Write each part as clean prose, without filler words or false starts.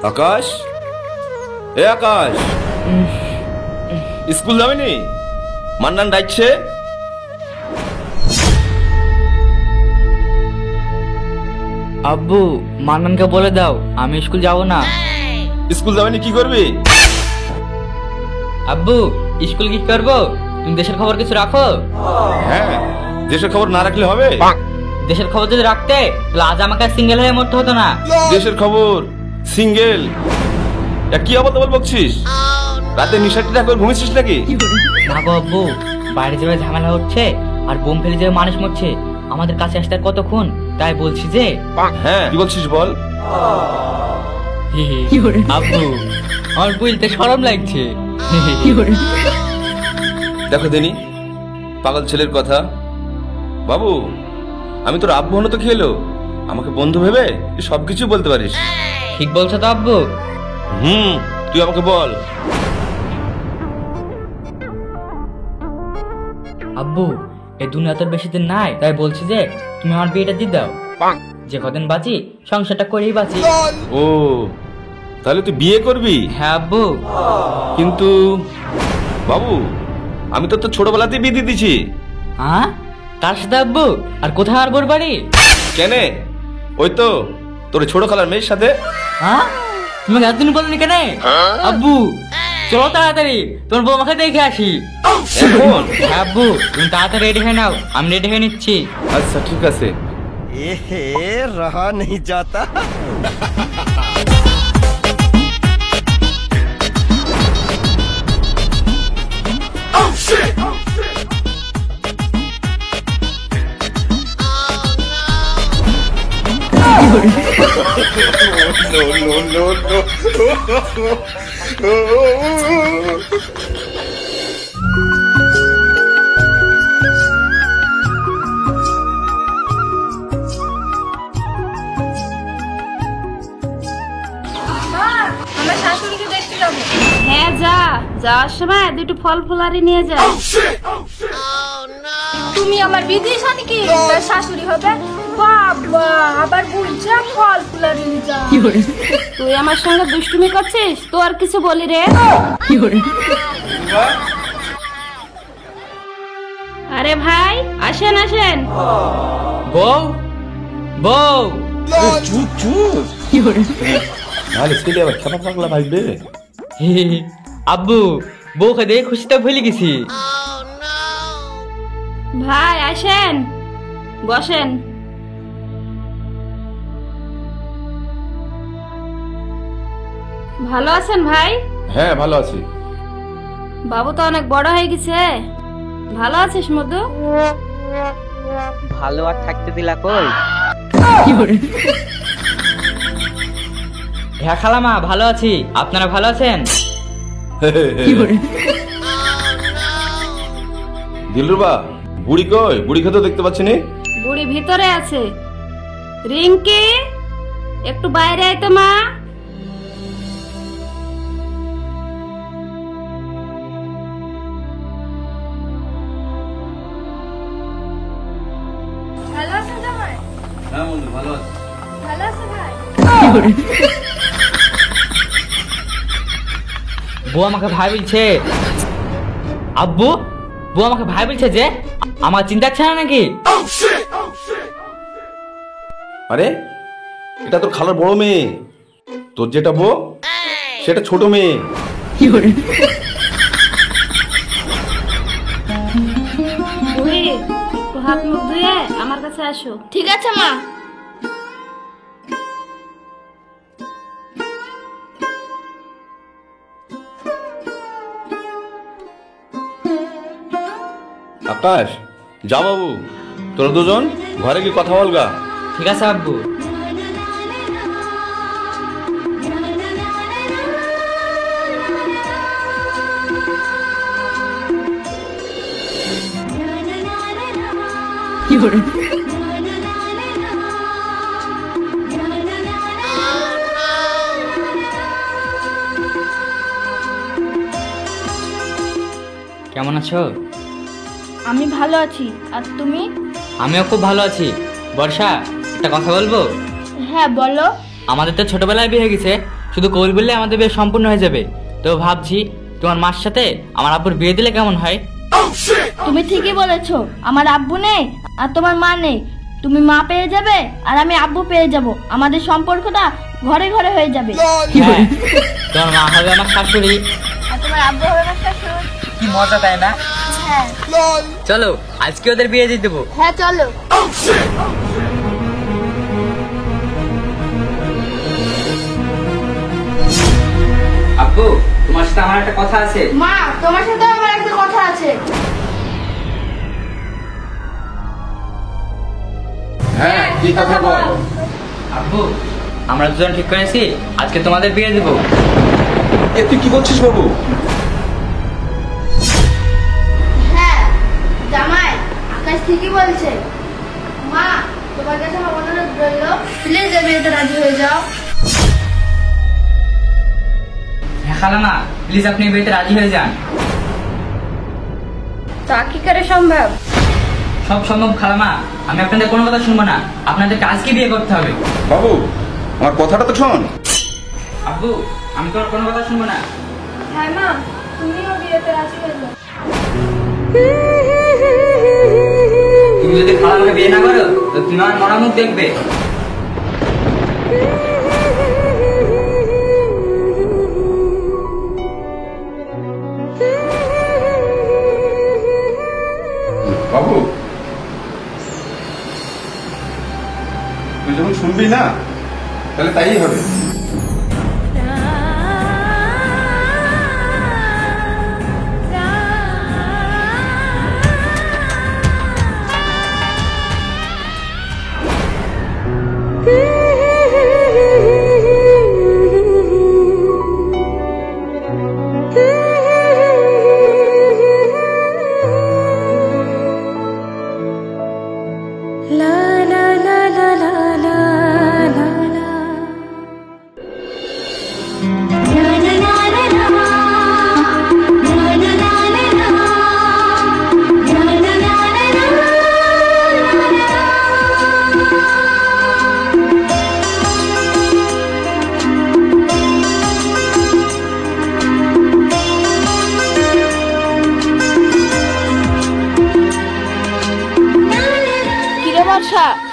আকাশ, এ আকাশ, school যাবেনি? Mannan ডাকছে। আব্বু, মান্নানকে বলে দাও আমি স্কুল যাব না। স্কুল যাবেনি কি করবি? আব্বু, স্কুল কি করবো? তুমি দেশের খবর কিছু রাখো। হ্যাঁ, দেশের খবর না রাখলে হবে? দেশের খবর যদি রাখতে তাহলে আজ আমাকে সিঙ্গেল হয়ে মরতে হতো না। দেশের খবর সিঙ্গেল? কি আবার বলছিস? রাতে নিশাটিটা করে ঘুমিয়েছিস নাকি? না গো আব্বু, বাইরে যেভাবে ঝামেলা হচ্ছে আর বোম ফেলে যে মানুষ মরছে, আমাদের কাছে আসতে আর কতক্ষণ, তাই বলছি যে। হ্যাঁ, কি বলছিস বল। আব্বু, আমার বলতে শরম লাগছে। দেখো দেনি, পাগল ছেলের কথা। বাবু, আমি তোর আব্বু হলো তো কি হলো, আমাকে বন্ধু ভেবে তুই সবকিছু বলতে পারিস। ঠিক বলছো তো আব্বু? তুই আমাকে বল। আব্বু, এই দুনিয়া তোর বেশি দিন নাই, তাই বলছি যে তুমি আমার বিয়েটা দিয়ে দাও। যে কদিন বাঁচি সংসারটা করেই বাঁচি। ও, তাহলে তুই বিয়ে করবি? হ্যাঁ আব্বু। কিন্তু বাবু, আমি তো তোর ছোটবেলাতেই বিয়ে দিয়ে দিছি। হ্যাঁ, কার সাথে আব্বু? আর কোথায় আমার বোর বাড়ি? কেনে? ওই তো তোর ছোট খালার মেয়ের সাথে। হ্যাঁ, তোমাকে এতদিন বলিনি কেন? আব্বু চলো তাড়াতাড়ি, তোমার বৌমাকে দেখে আসি। এখন? হ্যাঁ আব্বু, তুমি তাড়াতাড়ি রেডি হয়ে নাও, আমি রেডি হয়ে নিচ্ছি। আচ্ছা ঠিক আছে। रहा नहीं जाता। হ্যাঁ, যা যাওয়ার সময় দুটো ফল ফুলারি নিয়ে যা। তুমি আমার বিদেশা নাকি শাশুড়ি হবে? বাবা, আবার বুঝছা ফল ফুলারি নিয়ে যা। তুই আমার সঙ্গে দুষ্টুমি করছিস? তোর কিছু বলি রে? আরে ভাই, আসেন আসেন। বউ, বউ। চুপ চুপ, নাহলে ছেলে আবার খেপা পাগলা ভাববে। আব্বু, বউকে দেখে খুশিতে ভুলে গেছি। ভাই আসেন, বসেন। ভালো আছেন ভাই? হ্যাঁ, ভালো আছি। বাবু তো অনেক বড় হয়ে গেছে। ভালো আছিস মধু? ভালো আর থাকতে দিলা কই? হ্যাঁ খালামা, ভালো আছি। আপনারা ভালো আছেন? দিলরুবা, বুড়ি কই? বুড়ি খেতে দেখতে পাচ্ছি নি। বুড়ি ভিতরে আছে। রিঙ্কি, একটু বাইরে আয় তো মা। ভালো আছো জামাই? হ্যাঁ বন্ধু, ভালো আছি। ভালো আছো ভাই? বউ আমাকে ভাই বলছে। আব্বু, বউ আমাকে ভাই বলছে যে, আমার চিন্তা হচ্ছে না নাকি? আরে, এটা তোর খালার বড় মেয়ে। তোর যেটা বউ, সেটা ছোট মেয়ে। বুড়ি, তো হাত মুখ ধুয়ে আমার কাছে আসো। ঠিক আছে মা। আকাশ, যা বাবু, তোরা দুজন ঘরে গিয়ে কথা বলগা। ঠিক আছে আব্বু। কেমন আছো? আমি ভালো আছি, আর তুমি? আমিও খুব ভালো আছি। বর্ষা, একটা কথা বলবো? হ্যাঁ বলো। আমাদের তো ছোটবেলায় বিয়ে হয়ে গেছে, শুধু কবুল বললে আমাদের বিয়ে সম্পূর্ণ হয়ে যাবে। তো ভাবছি তোমার মার সাথে আমার আব্বুর বিয়ে দিলে কেমন হয়? তুমি ঠিকই বলেছো, আমার আব্বু নেই আর তোমার মা নেই। তুমি মা পেয়ে যাবে আর আমি আব্বু পেয়ে যাব, আমাদের সম্পর্কটা ঘরে ঘরে হয়ে যাবে। হ্যাঁ, তোমার মা হবে আমার শাশুড়ি। আর তোমার আব্বু হবে আমার শ্বশুর। কি মজা, তাই না? হ্যাঁ চলো আজকে ওদের বিয়ে দিয়ে দেবো। হ্যাঁ চলো। আব্বু, তোমার সাথে আমার একটা কথা আছে। মা, তোমার সাথে আমার একটা কথা আছে। হ্যাঁ, কি কথা বল? আব্বু, আমরা দুজন ঠিক করেছি আজকে তোমাদের বিয়ে দেবো। এ তুই কি বলছিস বাবু? হ্যাঁ জামাই, আকাশ ঠিকই বলছে। মা, তোমার কাছে আমার অনুরোধ রইল, প্লিজ এই বিয়েতে রাজি হয়ে যাও। হ্যাঁ খালামা, প্লিজ আপনি এই বিয়েতে রাজি হয়ে যান। তা কি করে সম্ভব? সব সম্ভব খালামা, আমি আপনাদের কোনো কথা শুনবো না, আপনাদেরকে আজকে বিয়ে করতে হবে। বাবু, আমার কথাটা তো শোন। আব্বু, আমি তোমার কোনো কথা শুনবো না। হ্যাঁ মা, তুমিও বিয়েতে রাজি হয়ে যাও। তুমি যদি খালামাকে বিয়ে না করো তো তুমি আমার মরা মুখ দেখবে। বাবু, তুই যখন শুনবি না তাহলে তাই হবে।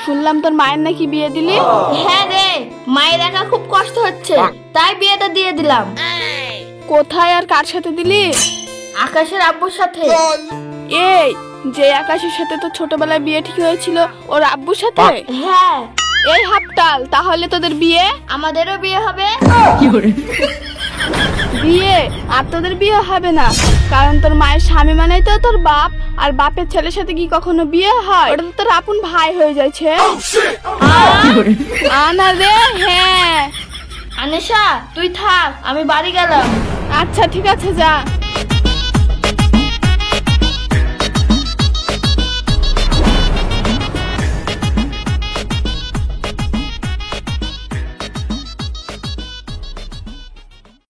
শুনলাম তোর মায়ের নাকি বিয়ে দিলি? হ্যাঁ রে, মায়ের একা খুব কষ্ট হচ্ছে, তাই বিয়েটা দিয়ে দিলাম। কোথায় আর কার সাথে দিলি? আকাশের আব্বুর সাথে। এই যে আকাশের সাথে তো ছোটবেলায় বিয়ে ঠিক হয়েছিল, ওর আব্বুর সাথে? হ্যাঁ। এই হাপতাল, তাহলে তোদের বিয়ে? আমাদেরও বিয়ে হবে। বিয়ে? আর তোদের বিয়ে হবে না, কারণ তোর মায়ের স্বামী মানেই তো তোর বাপ, আর বাপের ছেলের সাথে কি কখনো বিয়ে হয়? ওটা তো তোর আপন ভাই হয়ে যাচ্ছে। আনা রে। হ্যাঁ আনেশা, তুই থাক, আমি বাড়ি গেলাম। আচ্ছা ঠিক আছে, যা।